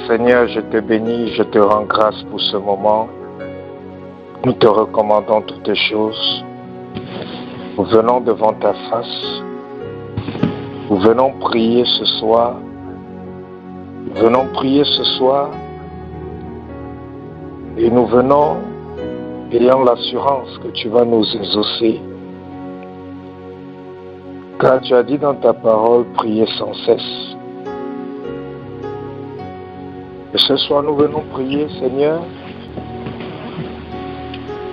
Seigneur, je te bénis, je te rends grâce pour ce moment. Nous te recommandons toutes les choses. Nous venons devant ta face. Nous venons prier ce soir. Nous venons prier ce soir. Et nous venons ayant l'assurance que tu vas nous exaucer. Car tu as dit dans ta parole, prier sans cesse. Et ce soir, nous venons prier, Seigneur,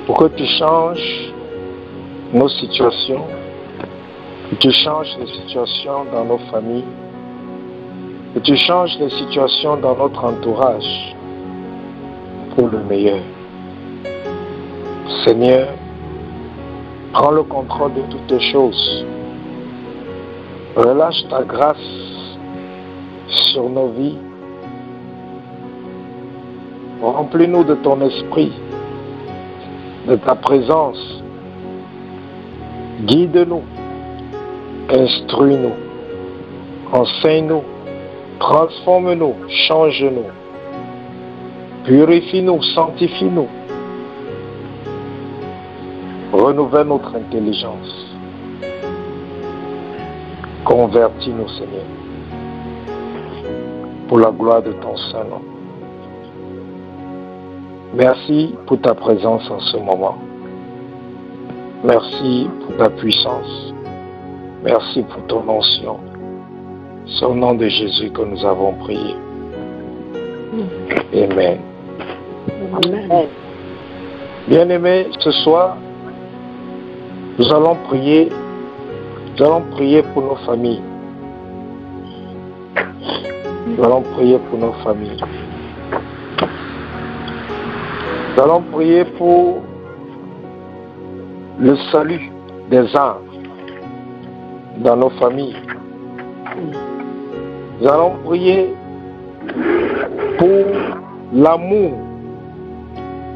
pour que tu changes nos situations, que tu changes les situations dans nos familles, que tu changes les situations dans notre entourage pour le meilleur. Seigneur, prends le contrôle de toutes les choses. Relâche ta grâce sur nos vies. Remplis-nous de ton esprit, de ta présence. Guide-nous, instruis-nous, enseigne-nous, transforme-nous, change-nous, purifie-nous, sanctifie-nous, renouvelle notre intelligence. Convertis-nous, Seigneur, pour la gloire de ton Saint-Nom. Merci pour ta présence en ce moment. Merci pour ta puissance. Merci pour ton onction. C'est au nom de Jésus que nous avons prié. Amen. Amen. Bien-aimés, ce soir, nous allons prier pour nos familles. Nous allons prier pour nos familles. Nous allons prier pour le salut des âmes dans nos familles. Nous allons prier pour l'amour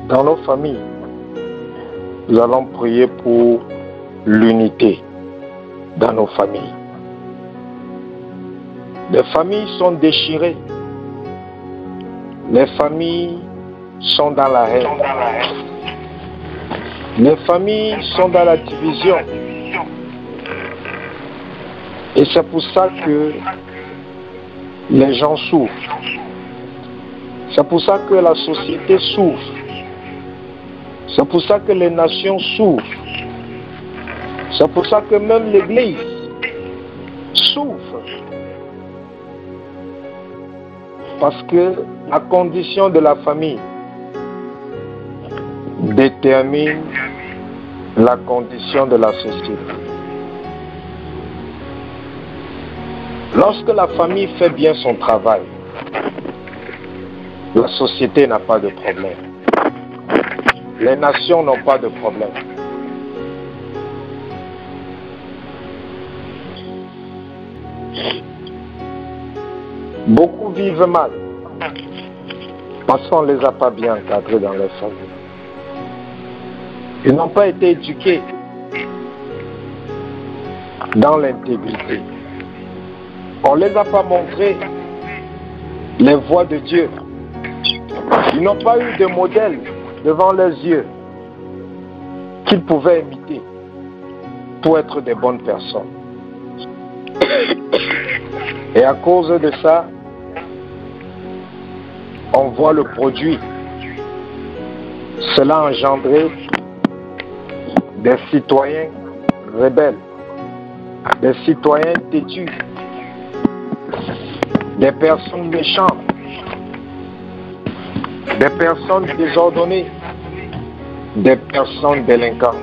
dans nos familles. Nous allons prier pour l'unité dans nos familles. Les familles sont déchirées. Les familles sont dans la haine. Les familles sont dans la division. Et c'est pour ça que les gens souffrent. C'est pour ça que la société souffre. C'est pour ça que les nations souffrent. C'est pour ça que même l'Église souffre. Parce que la condition de la famille détermine la condition de la société. Lorsque la famille fait bien son travail, la société n'a pas de problème. Les nations n'ont pas de problème. Beaucoup vivent mal parce qu'on ne les a pas bien encadrés dans leur famille. Ils n'ont pas été éduqués dans l'intégrité. On ne les a pas montré les voies de Dieu. Ils n'ont pas eu de modèle devant leurs yeux qu'ils pouvaient imiter pour être des bonnes personnes. Et à cause de ça, on voit le produit. Cela a engendré des citoyens rebelles, des citoyens têtus, des personnes méchantes, des personnes désordonnées, des personnes délinquantes.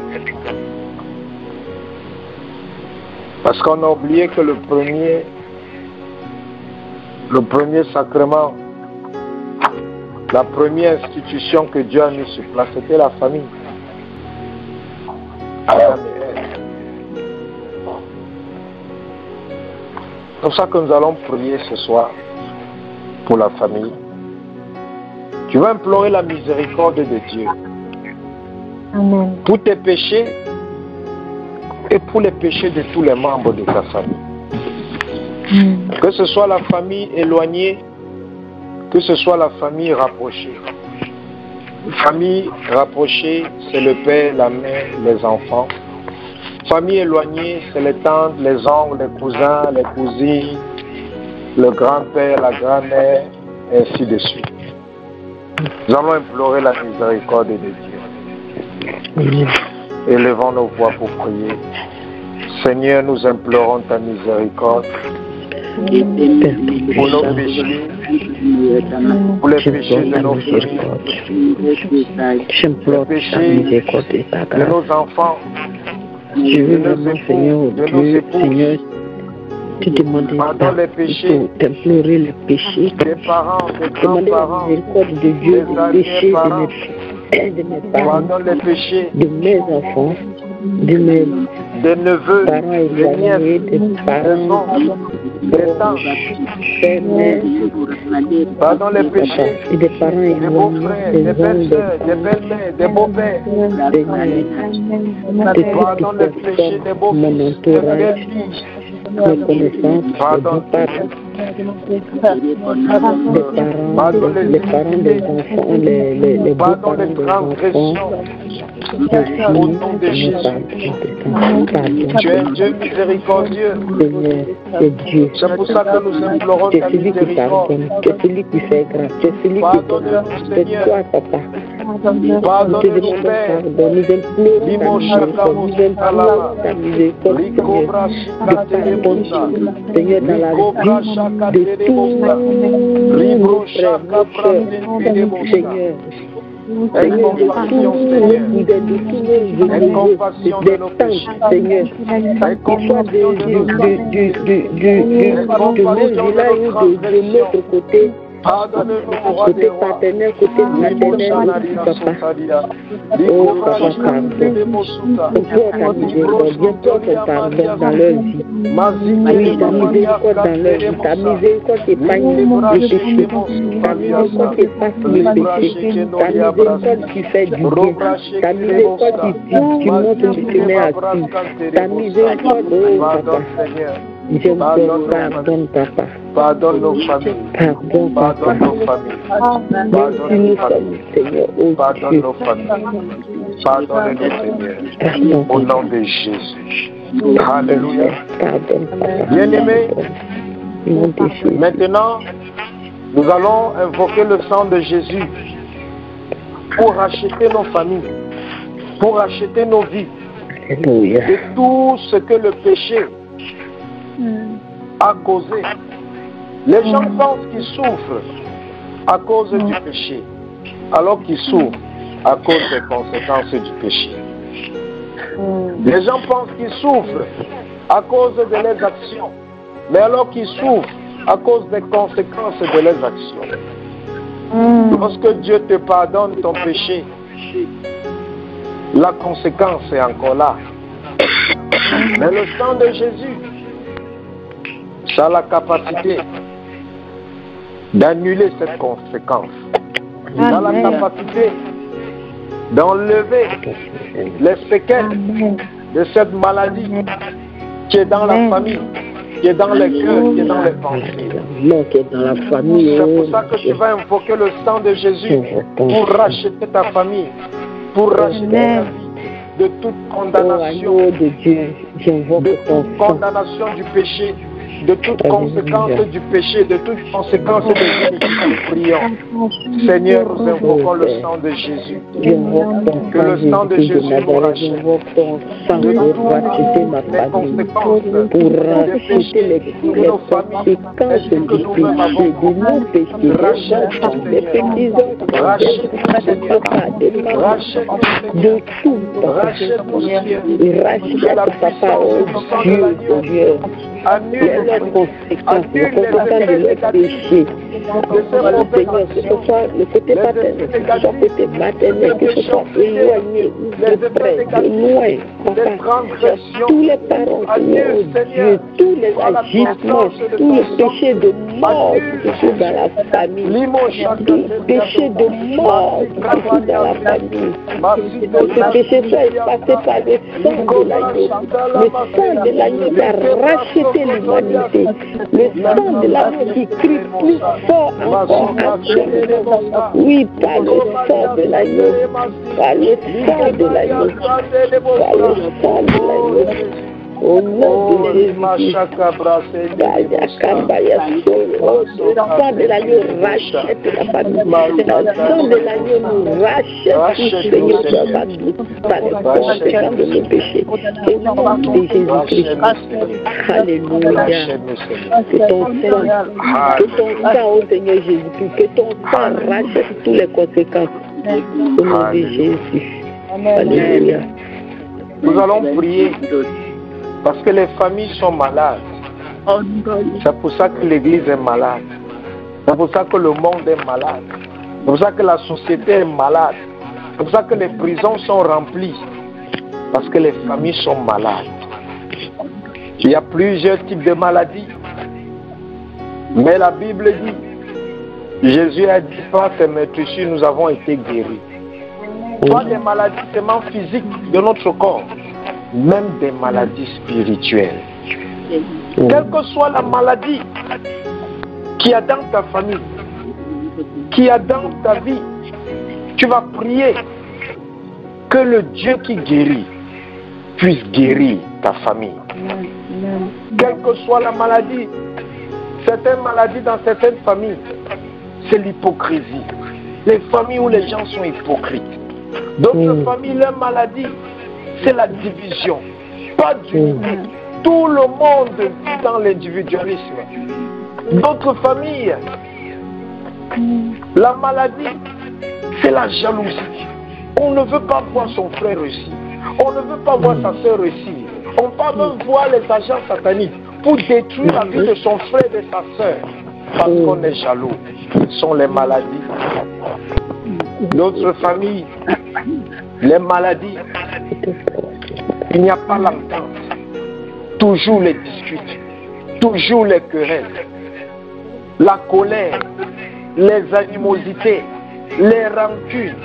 Parce qu'on a oublié que le premier sacrement, la première institution que Dieu a mis sur place, c'était la famille. Adam et Ève. C'est pour ça que nous allons prier ce soir pour la famille. Tu vas implorer la miséricorde de Dieu. Amen. Pour tes péchés et pour les péchés de tous les membres de ta famille. Que ce soit la famille éloignée, que ce soit la famille rapprochée. Famille rapprochée, c'est le père, la mère, les enfants. Famille éloignée, c'est les tantes, les oncles, les cousins, les cousines, le grand-père, la grand-mère, et ainsi de suite. Nous allons implorer la miséricorde de Dieu. Élevons nos voix pour prier. Seigneur, nous implorons ta miséricorde pour nos péchés, pour les péchés de nos familles, les péchés de nos enfants, de nos épouses. Tu demandes pardon les péchés, d'implorer les péchés, des parents, des grands-parents, des péchés de mes parents, pardon les péchés de mes enfants, de mes des neveux, parents des nièces, éloignés, des parents, des tantes, pardon les péchés et des parents des éloignés, beaux-frères, des belles-sœurs, des belles-mères, des beaux-pères, pardon les péchés des beaux-fils, mon des entourage, belles-filles, mes connaissances, pardon des parents des enfants, les pardon les beaux-parents des transgressions, enfants, au nom de Jésus. Tu es un Dieu miséricordieux. Seigneur, c'est Dieu. C'est pour ça que nous implorons Tu es ta celui qui miséricorde. pardonne, tu es celui qui fait grâce, tu es celui qui Pardonne-nous, donne. C'est Seigneur. toi, Papa. Nous te Pardonne-nous, demandons Père. pardon, nous implorons ta miséricorde, Seigneur, dans la vie de tous nos frères, nos sœurs, Seigneur. Seigneur, de tous nos fidèles, de tous nos ennemis, des tantes, Seigneur, qu'ils soient du même village ou de l'autre côté, côté paternel, côté maternel, Papa. Oh, Papa, pardon. Pour ta miséricorde, viens pour ton pardon dans leur vie. Oui, ta miséricorde dans leur vie, ta miséricorde qui épargne le péché, ta miséricorde qui efface le péché, ta miséricorde qui fait du bien, ta miséricorde qui montre le chemin à suivre, ta miséricorde, oh Papa. Je te pardonne, Papa. Pardonne nos familles. Pardon, Papa. Pardonne nos familles. Pardonne nos familles. Seigneur, oh Pardonne Dieu. nos familles. Pardonne-nous, Seigneur. Pardon, Au nom de Jésus. Alléluia. pardonne, Papa. Bien-aimés, Nom de Jésus. maintenant, nous allons invoquer le sang de Jésus pour racheter nos familles, pour racheter nos vies Alléluia. de tout ce que le péché a causé. Les gens pensent qu'ils souffrent à cause du péché, alors qu'ils souffrent à cause des conséquences du péché. Les gens pensent qu'ils souffrent à cause de leurs actions, mais alors qu'ils souffrent à cause des conséquences de leurs actions. Lorsque Dieu te pardonne ton péché, la conséquence est encore là. Mais le sang de Jésus, ça a la capacité d'annuler cette conséquence. Ça a la capacité d'enlever les séquelles de cette maladie qui est dans la famille, qui est dans les cœurs, qui est dans les pensées. Non, qui est dans la famille. C'est pour ça que tu vas invoquer le sang de Jésus pour racheter ta famille, pour racheter ta vie de toute condamnation, de Dieu, j'invoque de ton toute sang. condamnation du péché, de toute conséquence du péché, de toute conséquence des iniquités. Prions. Seigneur, nous invoquons le sang de Jésus. J'invoque ton Que le sang de Jésus nous rachète j'invoque ton sang de pour racheter ma toutes les famille, conséquences pour des racheter péchés les de nos familles, conséquences ainsi du que nous-mêmes péché, avons de nos péchés, des enfants, des petits-enfants, Rachète-nous, papa, des mamans, Rachète-nous, de tout, papa. Rachète-nous, Seigneur. Et rachète, papa, oh Dieu, Seigneur, Annule leurs conséquences, les conséquences de leurs péchés. Oh Seigneur, que ce soit le côté paternel, que ce soit le côté maternel, que ce soit éloigné, de près, de loin, papa, tous les parents, Seigneur, oh Dieu, tous les agissements, tout le péché de mort qui se trouve dans la famille, tout le péché de mort qui se trouve dans la famille, que ce péché soit effacé par le sang de l'agneau, le sang de l'agneau qui a racheté l'humanité, le sang de l'agneau qui crie plus fort encore à toi. Oui, par le sang de l'agneau, par le sang de l'agneau, par le sang de l'agneau. Au nom de Jésus, le sang de l'agneau rachète la famille. Le sang de l'agneau nous rachète tout, Seigneur, par les conséquences de nos péchés. Au nom de Jésus-Christ. Alléluia. Que ton sang, ô Seigneur Jésus-Christ, que ton sang rachète toutes les conséquences. Au nom de Jésus. Alléluia. Nous allons prier. Parce que les familles sont malades. C'est pour ça que l'Église est malade. C'est pour ça que le monde est malade. C'est pour ça que la société est malade. C'est pour ça que les prisons sont remplies. Parce que les familles sont malades. Il y a plusieurs types de maladies. Mais la Bible dit, Jésus a dit, par ses meurtrissures, nous avons été guéris. Pas des maladies seulement physiques de notre corps, même des maladies spirituelles. Quelle que soit la maladie qu'il y a dans ta famille, qu'il y a dans ta vie, tu vas prier que le Dieu qui guérit puisse guérir ta famille. Quelle que soit la maladie, certaines maladies dans certaines familles, c'est l'hypocrisie. Les familles où les gens sont hypocrites. D'autres familles, leur maladie, c'est la division. Pas d'unité. Tout le monde vit dans l'individualisme. D'autres familles, la maladie, c'est la jalousie. On ne veut pas voir son frère réussir. On ne veut pas voir sa soeur réussir. On va même voir les agents sataniques pour détruire la vie de son frère et de sa soeur. Parce qu'on est jaloux. Ce sont les maladies. D'autres familles, les maladies, il n'y a pas l'entente. Toujours les disputes, toujours les querelles, la colère, les animosités, les rancunes.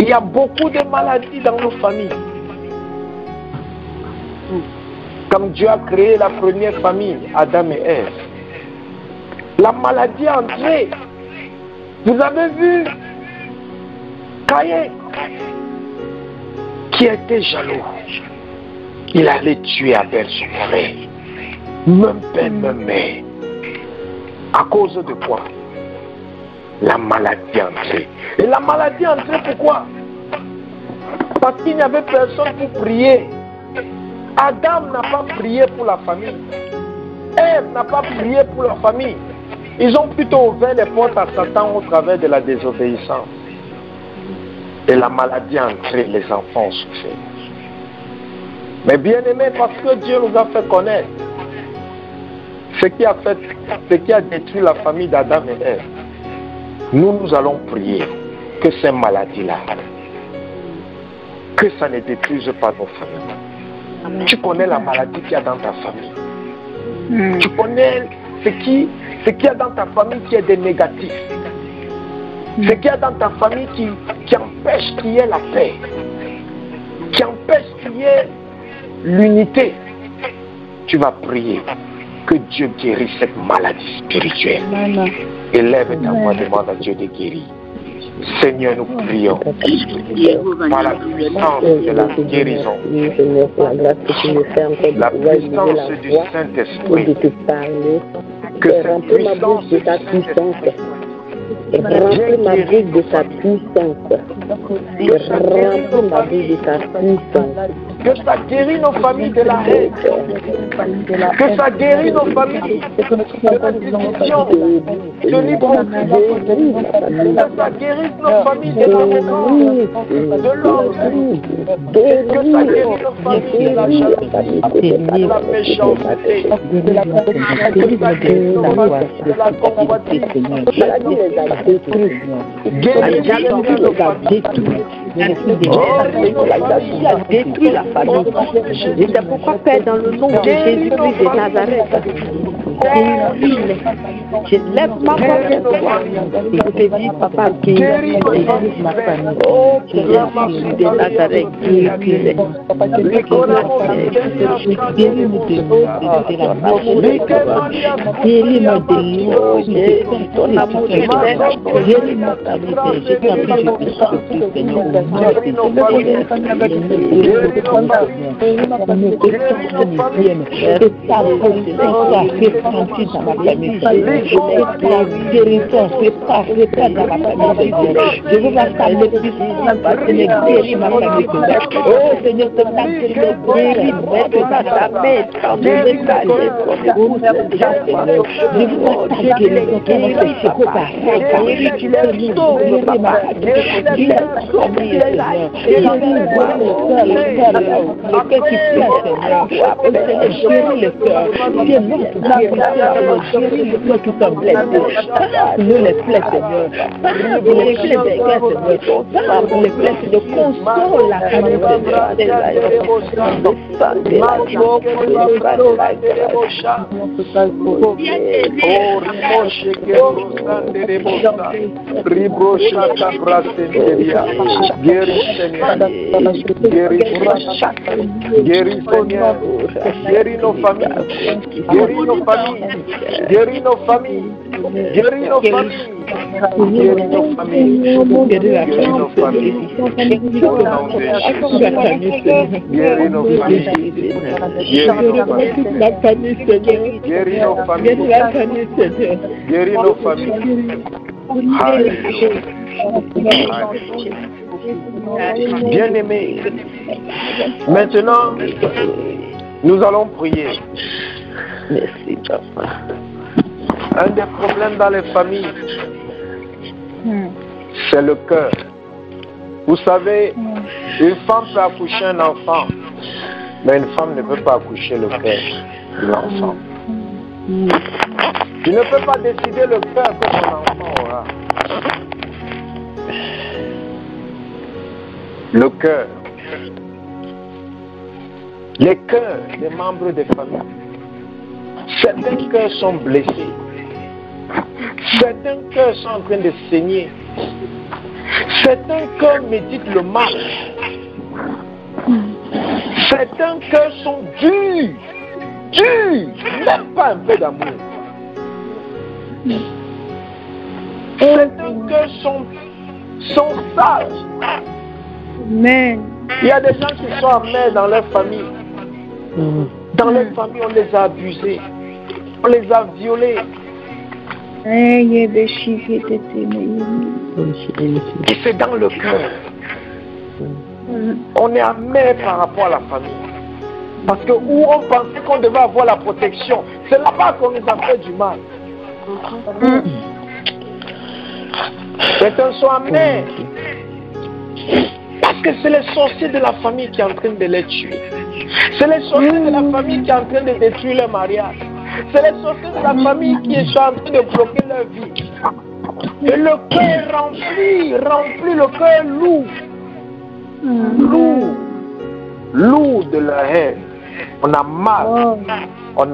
Il y a beaucoup de maladies dans nos familles. Comme Dieu a créé la première famille, Adam et Ève, la maladie est entrée. Vous avez vu Caïn qui était jaloux. Il allait tuer Abel, son frère. Même père, même mère. À cause de quoi? La maladie est entrée. Et la maladie est entrée pourquoi? Parce qu'il n'y avait personne pour prier. Adam n'a pas prié pour la famille. Ève n'a pas prié pour la famille. Ils ont plutôt ouvert les portes à Satan au travers de la désobéissance. Et la maladie est entrée, les enfants ont souffert. Mais bien aimé, parce que Dieu nous a fait connaître ce qui a détruit la famille d'Adam et Ève, nous allons prier que ces maladies-là, que ça ne détruise pas nos familles. Amen. Tu connais la maladie qu'il y a dans ta famille. Tu connais ce qu'il y a dans ta famille qui est des négatifs. Ce qu'il y a dans ta famille qui empêche qu'il y ait la paix, qui empêche qu'il y ait l'unité. Tu vas prier que Dieu guérisse cette maladie spirituelle. Élève ta voix, demande à Dieu de guérir. Seigneur, nous prions par la puissance de la guérison, la puissance du Saint-Esprit, que cette puissance de ta puissance remplis ma vie de ta puissance. Remplis ma vie de ta puissance. Que ça guérit nos familles de la haine. Que ça guérit nos familles de la division, de l'hypocrisie. Que ça guérisse nos familles de l'arrogance, de l'ordre. Que ça guérisse nos familles de la jalousie, de la méchanceté. Que ça guérisse nos familles de la convoitise. Détruit la famille. Et c'est pourquoi, Père, dans le nom de Jésus-Christ de Nazareth, Je lève ma voix et je te dis, papa, guéris ma famille. Oh, Jésus de Nazareth, guéris-les. Guéris-moi de la maladie. Guéris-moi de l'eau. Ton amour est vrai. Guéris-moi de la vie. Je t'en prie, je te supplie, Seigneur, au nom Guéris Seigneur, guéris Seigneur, guéris nos familles, guéris nos familles, guéris nos familles, guéris nos familles, guéris nos familles, guéris nos familles, guéris nos familles, guéris nos familles, guéris nos familles. Bien-aimés, maintenant, nous allons prier. Merci, papa. Un des problèmes dans les familles, c'est le cœur. Vous savez, une femme peut accoucher un enfant, mais une femme ne peut pas accoucher le cœur de l'enfant. Tu ne peux pas décider le cœur que ton enfant aura. Le cœur. Les cœurs des membres des familles. Certains cœurs sont blessés. Certains cœurs sont en train de saigner. Certains cœurs méditent le mal. Certains cœurs sont durs. Durs. Même pas un peu d'amour. Certains cœurs sont sages. Amen. Il y a des gens qui sont amers dans leur famille. Dans leur famille, on les a abusés. On les a violés. Et c'est dans le cœur. On est amer par rapport à la famille. Parce que où on pensait qu'on devait avoir la protection, c'est là-bas qu'on nous a fait du mal. Certains sont amers. Parce que c'est les sorciers de la famille qui sont en train de les tuer. C'est les sorciers de la famille qui sont en train de détruire leur mariage. C'est les sorciers de la famille qui sont en train de bloquer leur vie. Et le cœur est rempli, le cœur lourd de la haine. On a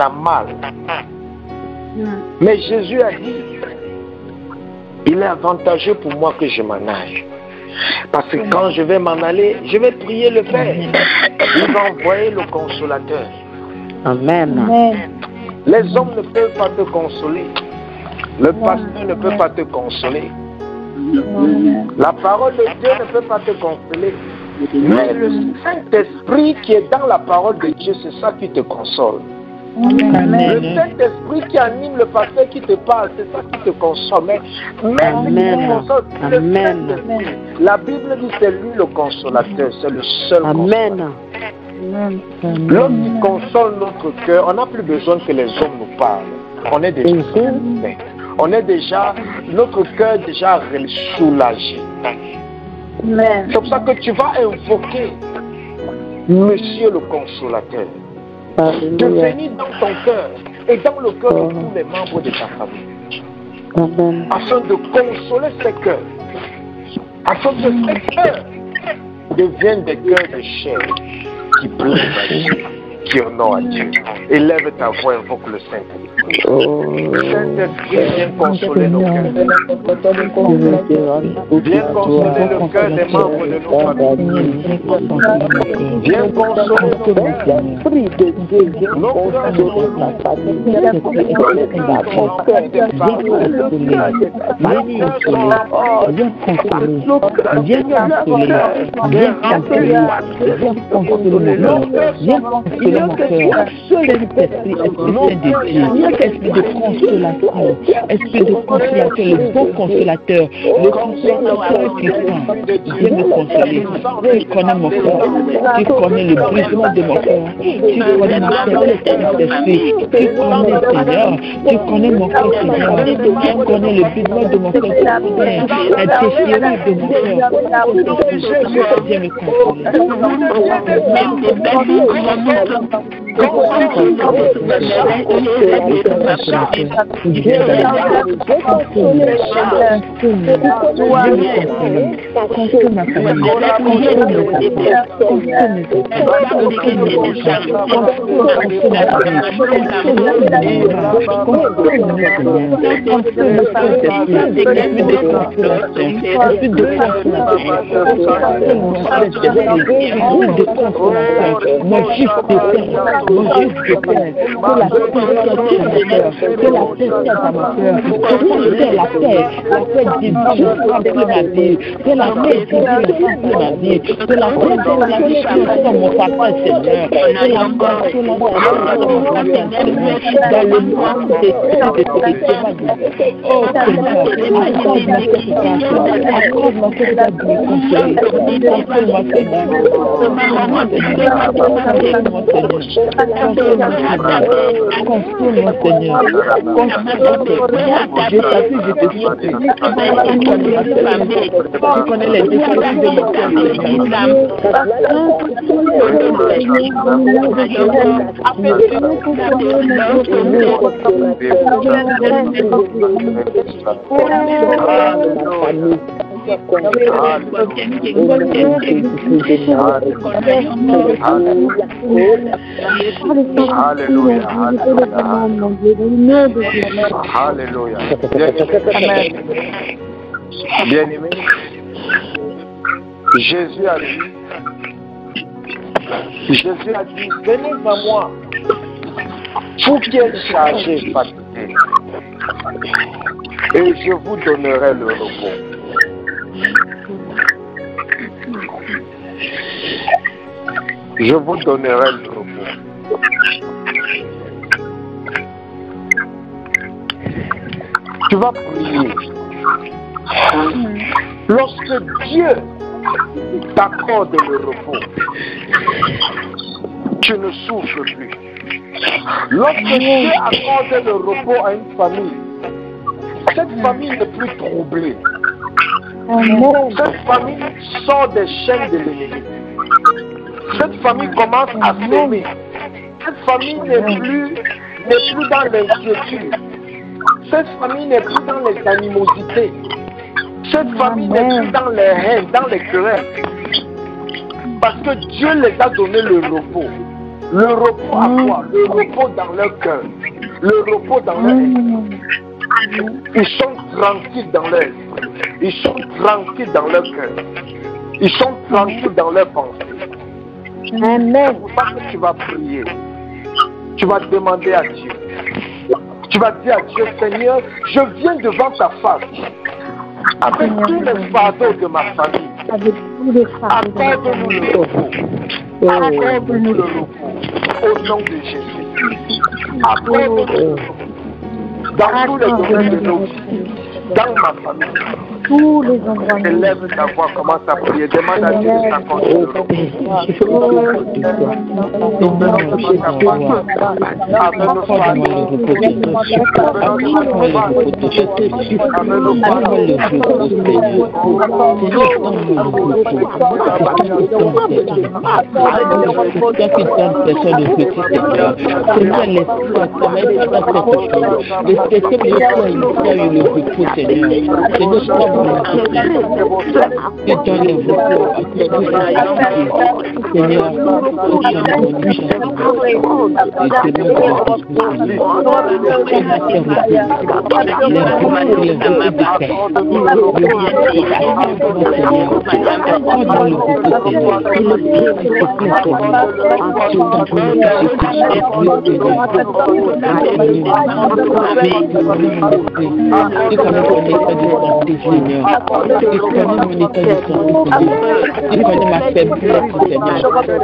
mal. Mais Jésus a dit, il est avantageux pour moi que je m'en aille. Parce que quand je vais m'en aller, je vais prier le Père. Il va envoyer le consolateur. Amen. Les hommes ne peuvent pas te consoler. Le pasteur ne peut pas te consoler. La parole de Dieu ne peut pas te consoler. Mais le Saint-Esprit qui est dans la parole de Dieu, c'est ça qui te console. Amen. Le Saint-Esprit qui anime le pasteur qui te parle, c'est ça qui te console. Mais ce qui te console, c'est le Saint-Esprit. La Bible dit c'est lui le consolateur, c'est le seul consolateur. L'homme qui console notre cœur, on n'a plus besoin que les hommes nous parlent. On est déjà satisfait. On est déjà, notre cœur est déjà soulagé. C'est pour ça que tu vas invoquer Monsieur le consolateur. De venir dans ton cœur et dans le cœur de tous les membres de ta famille. Afin de consoler ces cœurs. Afin que ces cœurs deviennent des cœurs de chair qui plaisent à Dieu, qui honorent à Dieu. Élève ta voix, invoque le Saint-Esprit. Saint-Esprit, viens consoler nos cœurs. Viens consoler le cœur des membres de nos familles. Viens consoler nos cœurs. Nos cœurs esprit de consolateur, le bon consolateur, le consolateur puissant, viens me consoler. Tu connais mon cœur, tu connais le brisement de mon cœur, tu connais ma faiblesse, Saint-Esprit, tu connais Seigneur, tu connais mon cœur, Seigneur, tu connais le brisement de mon cœur, Seigneur, la déchirure de mon cœur. Viens me consoler. Alléluia. Bien-aimé, Jésus a dit, venez à moi, vous qui êtes chargés, fatigués, et je vous donnerai le repos. Je vous donnerai le repos. Tu vas prier. Lorsque Dieu t'accorde le repos, tu ne souffres plus. Lorsque Dieu accorde le repos à une famille, cette famille n'est plus troublée. Cette famille sort des chaînes de l'ennemi. Cette famille commence à s'aimer. Cette famille n'est plus dans l'inquiétude. Cette famille n'est plus dans les animosités. Cette famille n'est plus dans les haines, dans les querelles. Parce que Dieu les a donné le repos. Le repos à quoi? Le repos dans leur cœur. Le repos dans leur esprit. Ils sont tranquilles dans leur esprit. Ils sont tranquilles dans leur cœur. Ils sont tranquilles dans leur pensée. Amen. C'est pour ça que tu vas prier. Tu vas demander à Dieu. Tu vas dire à Dieu, Seigneur, je viens devant ta face. Avec tous les fardeaux de ma famille. Accorde-nous le repos. Accorde-nous le repos. Au nom de Jésus. Accorde-nous le repos. Dans tous les domaines de nos vies. Dans ma famille. Tous les endroits. Élève ta voix, commence à prier. Demande à Dieu de t'accorder le repos. Seigneur. Seigneur, sois bon. Tu donnes les repos à tous ceux qui sont Seigneur, tu connais ma faiblesse, Seigneur.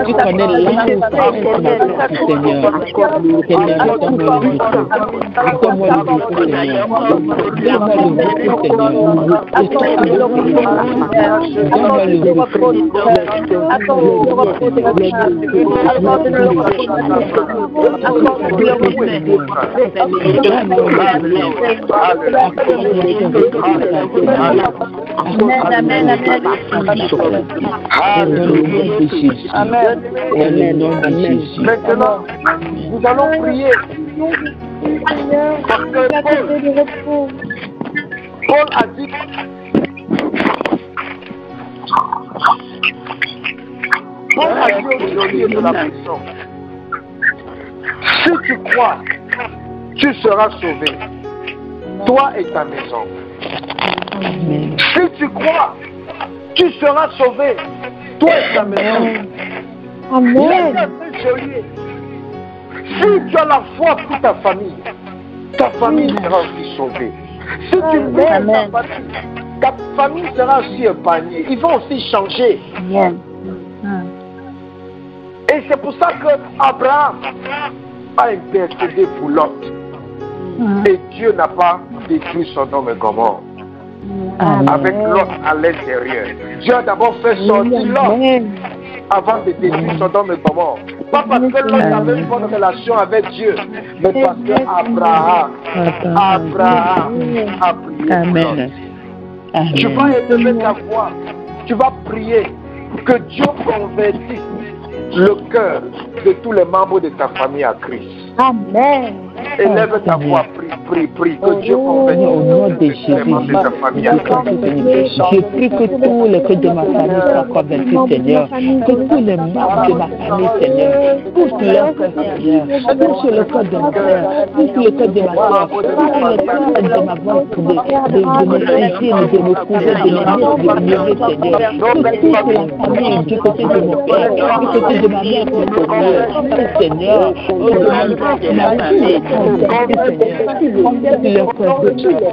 Tu connais là où ça reste ma force, Seigneur. Seigneur, donne-moi le repos. Donne-moi le repos, Seigneur. Donne-moi le repos, Seigneur. Donne-moi le repos. Amen. Maintenant, nous allons prier. Parce que Paul a dit aujourd'hui de la prison, si tu crois, tu seras sauvé, toi et ta maison. Si tu crois, tu seras sauvé, toi et ta maison. Amen. Si tu as la foi pour ta famille sera aussi sauvée. Si tu veux ta famille sera aussi épargnée. Ils vont aussi changer. Amen. Et c'est pour ça que Abraham a intercédé pour Lot. Et Dieu n'a pas détruit Sodome et Gomorrhe. Avec Lot à l'intérieur. Dieu a d'abord fait sortir Lot avant de détruire Sodome et Gomorrhe. Pas parce que Lot avait une bonne relation avec Dieu, mais parce que Abraham a prié. Amen. Tu vas élever ta voix. Tu vas prier que Dieu convertisse le cœur de tous les membres de ta famille à Christ. Amen. Élève ta voix, prie, que Dieu convertisse Au nom de Jésus, les membres de ta famille à Christ. je prie que tous les cœurs de ma famille soient convertis, Seigneur. Que tous les membres de ma famille, Seigneur, poussent leur cœur, Seigneur. Touche le cœur de mon frère, touche le cœur de ma soeur, touche le cœur de ma voix de me sentir, de me couver, de m'ignorer, Seigneur. Que toute la famille du côté de mon père, du côté de ma mère, Seigneur, ma famille, convertis leur cœur, au nom de Jésus,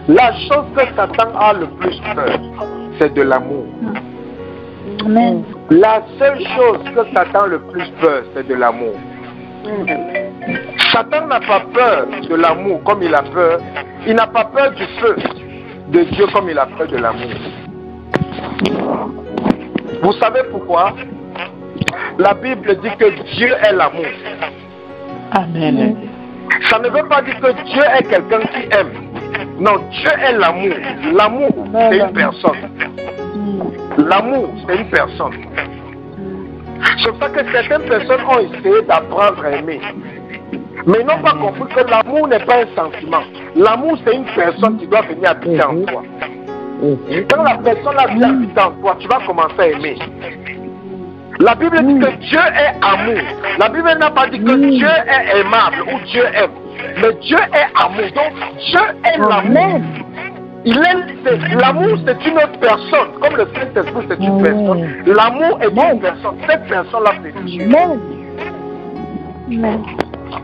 La chose que Satan a le plus peur, c'est de l'amour. Amen. La seule chose que Satan a le plus peur, c'est de l'amour. Satan n'a pas peur de l'amour comme il a peur. Il n'a pas peur du feu de Dieu comme il a peur de l'amour. Vous savez pourquoi? La Bible dit que Dieu est l'amour. Amen. Ça ne veut pas dire que Dieu est quelqu'un qui aime. Non, Dieu est l'amour. L'amour, c'est une personne. L'amour, c'est une personne. C'est pour ça que certaines personnes ont essayé d'apprendre à aimer. Mais ils n'ont pas compris que l'amour n'est pas un sentiment. L'amour, c'est une personne qui doit venir habiter en toi. Quand la personne a bien habité en toi, tu vas commencer à aimer. La Bible dit que Dieu est amour. La Bible n'a pas dit que Dieu est aimable ou Dieu aime. Mais Dieu est amour. Donc Dieu est l'amour. L'amour, c'est une autre personne. Comme le Saint-Esprit, c'est une personne. L'amour est une personne. Cette personne-là, c'est Dieu.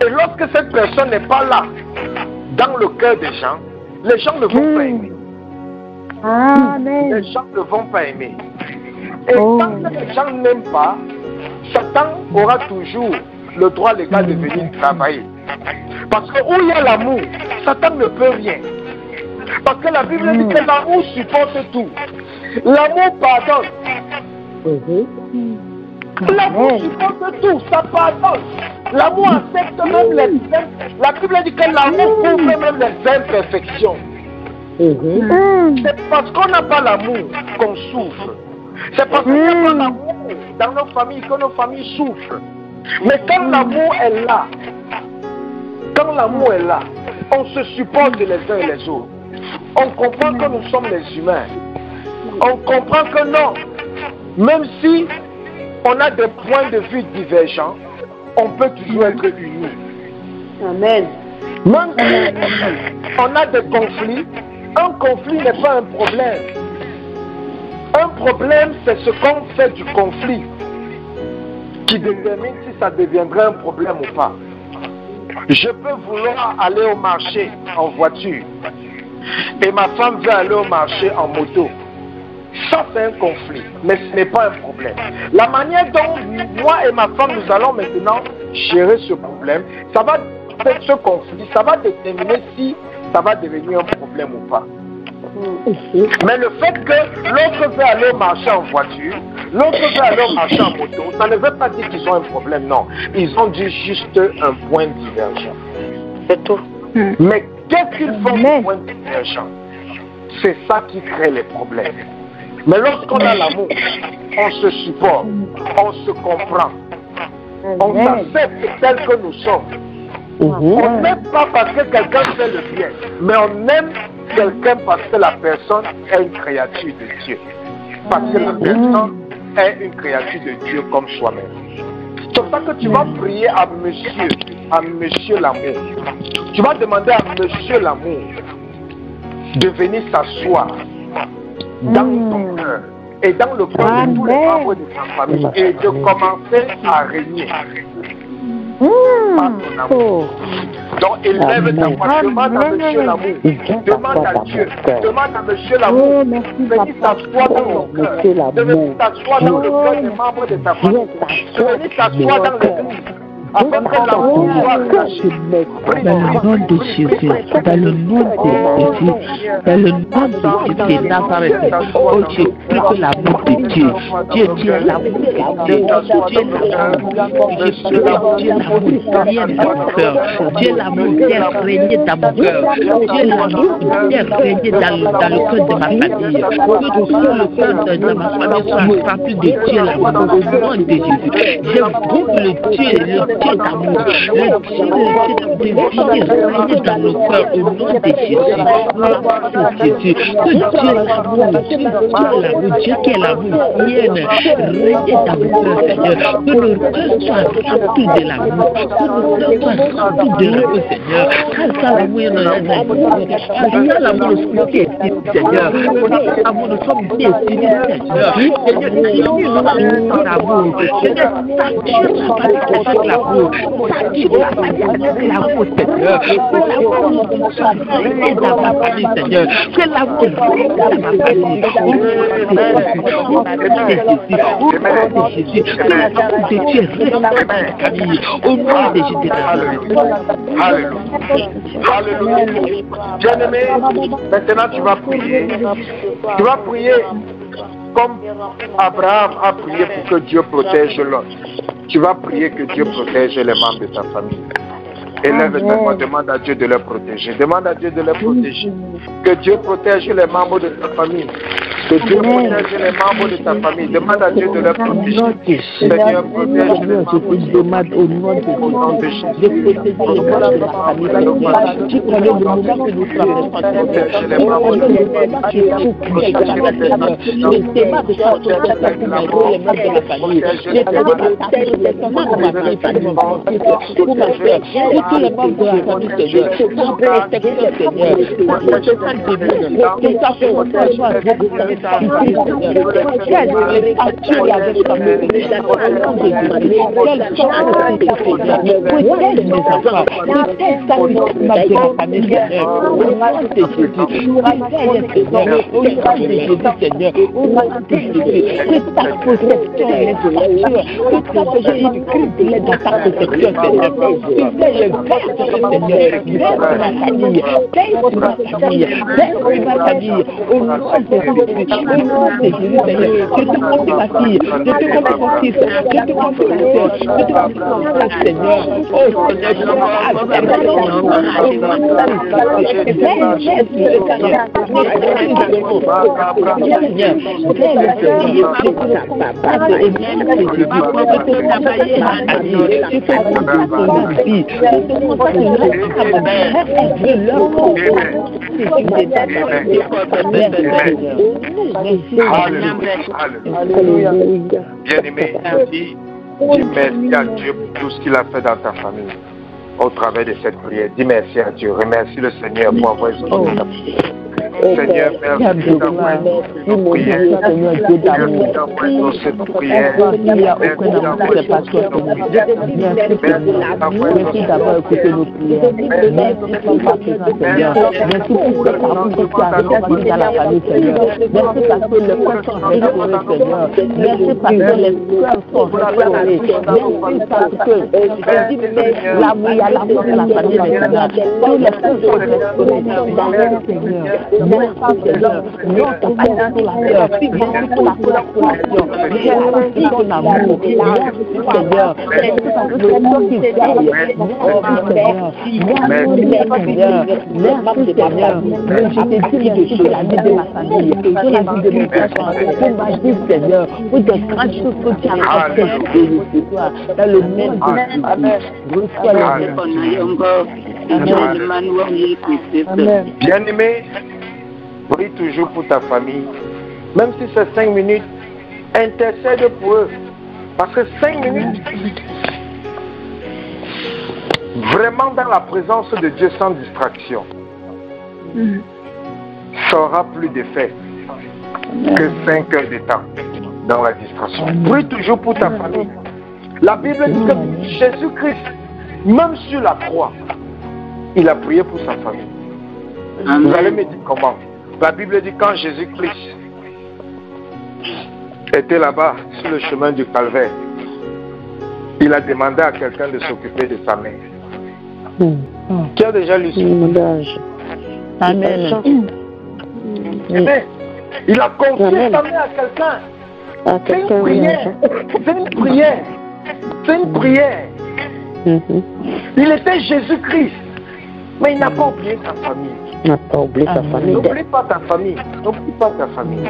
Et lorsque cette personne n'est pas là, dans le cœur des gens ne vont pas aimer. Les gens ne vont pas aimer. Et tant que les gens n'aiment pas, Satan aura toujours le droit légal de venir travailler. Parce que où il y a l'amour, Satan ne peut rien. Parce que la Bible dit que l'amour supporte tout. L'amour pardonne. L'amour supporte tout, ça pardonne. L'amour accepte même les... La Bible dit que l'amour couvre même les imperfections. C'est parce qu'on n'a pas l'amour qu'on souffre. C'est parce qu'il n'y a pas l'amour dans nos familles que nos familles souffrent. Mais quand l'amour est là, on se supporte les uns et les autres. On comprend que nous sommes les humains. On comprend que non, même si on a des points de vue divergents, on peut toujours être unis. Amen. Même si on a des conflits, un conflit n'est pas un problème. Un problème, c'est ce qu'on fait du conflit qui détermine si ça deviendrait un problème ou pas. Je peux vouloir aller au marché en voiture et ma femme veut aller au marché en moto. Ça, c'est un conflit, mais ce n'est pas un problème. La manière dont moi et ma femme, nous allons maintenant gérer ce problème, ça va faire ce conflit, ça va déterminer si ça va devenir un problème ou pas. Mais le fait que l'autre veut aller au marché en voiture, l'autre veut aller au marché en moto, ça ne veut pas dire qu'ils ont un problème, non. Ils ont dit juste un point divergent. C'est tout. Mais qu'est-ce qu'ils font du point divergent? C'est ça qui crée les problèmes. Mais lorsqu'on a l'amour, on se supporte, on se comprend, on s'accepte tel que nous sommes. On n'aime pas parce que quelqu'un fait le bien, mais on aime quelqu'un parce que la personne est une créature de Dieu. Parce que la personne est une créature de Dieu comme soi-même. C'est pour ça que tu vas prier à monsieur l'amour. Tu vas demander à monsieur l'amour de venir s'asseoir dans ton cœur et dans le cœur de tous les membres de ta famille et de commencer à régner par ton amour. Donc élève ta voix, demande à monsieur l'amour, demande à Dieu, demande à monsieur l'amour, venez t'asseoir dans ton cœur, venez t'asseoir dans le cœur des membres de ta famille, venez t'asseoir dans l'église. Afin que l'amour soit caché. Dans le nom de Jésus, dans le nom de Jésus, dans le nom de Jésus de Nazareth, oh Dieu, prie que l'amour de Dieu, Dieu, tu es l'amour de Dieu, tu es l'amour, je prie que Dieu l'amour vienne dans mon cœur, Dieu l'amour vienne régner dans mon cœur, Dieu l'amour vienne régner dans le cœur de ma famille, que tout le cœur de ma famille soit rempli de Dieu l'amour, au nom de Jésus, je boucle le Dieu d'amour, le Dieu de vie règne dans nos cœurs au nom de Jésus, que Dieu l'amour, Dieu qui est l'amour, vienne régner dans nos cœurs, Seigneur, que nos cœurs soient remplis de l'amour, que nos cœurs soient remplis de l'amour, Seigneur, quand l'amour est dans l'amour, nous qui est Seigneur, l'amour, nous sommes destinés, Seigneur, Seigneur, l'amour, Seigneur, l'amour, l'amour, Seigneur, dans ma famille, Seigneur, que l'amour dans ma famille, au nom de Jésus, que l'amour de Dieu reste dans ma famille, au nom de Jésus. Alléluia. Bien-aimé, maintenant tu vas prier. Tu vas prier Comme Abraham a prié pour que Dieu protège l'autre, tu vas prier que Dieu protège les membres de ta famille. Élève-toi, demande à Dieu de les protéger. Demande à Dieu de les protéger. Que Dieu protège les membres de ta famille. Que Dieu protège les membres de ta famille. Demande à Dieu de les protéger. Seigneur, protège les membres de ta famille. Au nom de Jésus. De protéger les membres de la famille. Tu connais le moment que nous traversons. Protège les membres de ta famille. Le thème de ta protection pour les membres de la famille. Le thème de ta protection pour ma famille, pour ma soeur, pour tous les membres de la famille, Seigneur. Ta protection, Seigneur. Ta protection divine. Ta protection Alléluia. Bien-aimé, dis merci à Dieu pour tout ce qu'il a fait dans ta famille. Au travers de cette prière, dis merci à Dieu. Remercie le Seigneur pour avoir exaucé ta prière. Seigneur, merci d'avoir exaucé nos prières. Merci d'avoir exaucé nos prières. Merci d'avoir écouté nos prières. Merci pour ta présence, Seigneur. Merci pour ce parcours que tu as réalisé dans la famille, Seigneur. Merci parce que les cœurs sont restaurés, Seigneur. Merci parce que les cœurs sont restaurés. Merci parce que l'amour, il y a l'amour de la famille, Seigneur. Tous les cœurs sont restaurés dans le Seigneur. Merci, Seigneur. Merci pour la cœur. Merci pour la collaboration. Merci pour ton amour. Merci, Seigneur. Merci parce que c'est toi qui veille. Merci, Seigneur. Merci, Seigneur. Merci, Seigneur. Je te dis merci pour la vie de ma famille, pour la vie de mes enfants, pour ma vie, Seigneur, pour des grandes choses que tu as faites dans le nom de Jésus. Reçois Amen. Bien-aimé, prie toujours pour ta famille. Même si c'est 5 minutes, intercède pour eux. Parce que 5 minutes, vraiment dans la présence de Dieu sans distraction, ça aura plus d'effet que 5 heures de temps dans la distraction. Prie toujours pour ta famille. La Bible dit que Jésus-Christ, même sur la croix, il a prié pour sa famille. Amen. Vous allez me dire comment? La Bible dit quand Jésus-Christ était là-bas sur le chemin du Calvaire, il a demandé à quelqu'un de s'occuper de sa mère. Qui a déjà lu ça? Amen. Il a confié sa mère à quelqu'un. C'est une prière. C'est une prière. C'est une prière. Il était Jésus-Christ. Mais il n'a pas oublié sa famille. Il n'a pas oublié sa famille. N'oublie pas ta famille. N'oublie pas ta famille.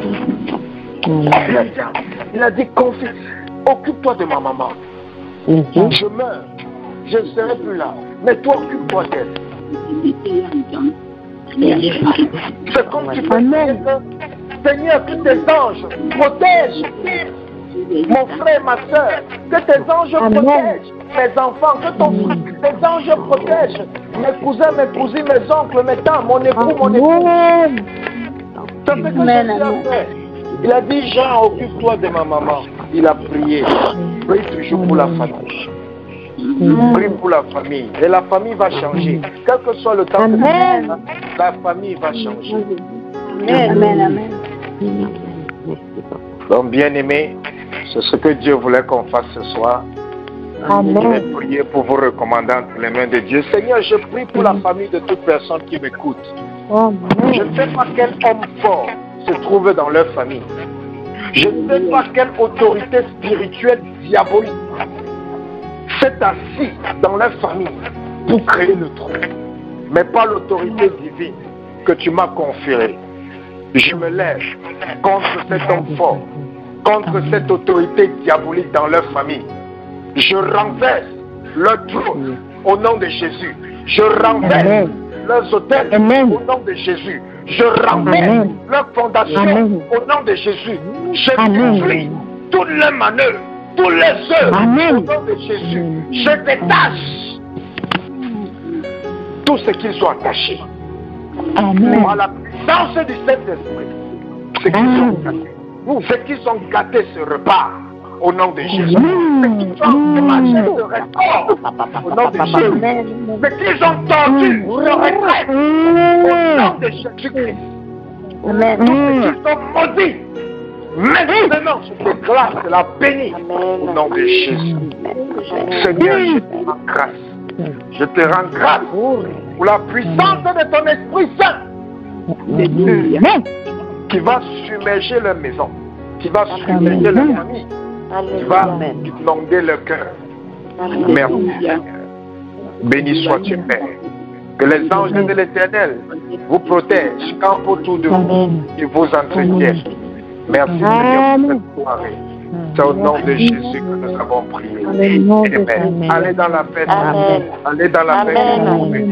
Il a dit, confie. Occupe-toi de ma maman. Je meurs. Je ne serai plus là. Mais toi, occupe-toi d'elle. C'est comme tu peux dire, Seigneur, que tes anges protègent mon frère, ma soeur. Que tes anges protègent mes enfants. Que tes anges protègent mes cousins, mes cousines, mes oncles, mes tantes, mon époux, mon époux. C'est ce que Jésus a fait. Il a dit, Jean, occupe-toi de ma maman. Il a prié. Prie toujours pour la famille. Prie pour la famille. Et la famille va changer. Quel que soit le temps, la famille va changer. Amen. Donc, bien-aimés, c'est ce que Dieu voulait qu'on fasse ce soir. Amen. Je vais prier pour vous recommander entre les mains de Dieu. Seigneur, je prie pour la famille de toute personne qui m'écoute. Je ne sais pas quel homme fort se trouve dans leur famille. Je ne sais pas quelle autorité spirituelle diabolique s'est assise dans la famille pour créer le trou, mais pas l'autorité divine que tu m'as conférée. Je me lève contre cet homme fort, contre cette autorité diabolique dans leur famille. Je renverse leur trône au nom de Jésus. Je renverse leurs hôtels au nom de Jésus. Je renverse leur fondation au nom de Jésus. Je détruis toutes les manœuvres, tous les œuvres au nom de Jésus. Je détache tout ce qu'ils sont attachés. Par la puissance du Saint-Esprit, ceux qui sont gâtés se repartent au nom de Jésus. Ceux qui sont dommagés se restaurent au nom de Jésus. Ceux qui sont tordus se retraitent au nom de Jésus-Christ. Tous ceux qui sont maudits, maintenant je déclare de la bénie au nom de Jésus. Seigneur, je te rends grâce. Je te rends grâce pour la puissance de ton Esprit Saint qui va submerger leur maison, qui va submerger leur famille, qui va inonder leur cœur. Merci Seigneur. Béni sois-tu Père. Que les anges de l'Éternel vous protègent, campent autour de vous et vous entretiennent. Merci Seigneur pour cette soirée. C'est au nom de Jésus que nous avons prié. Amen. Allez dans la paix. Allez dans la paix.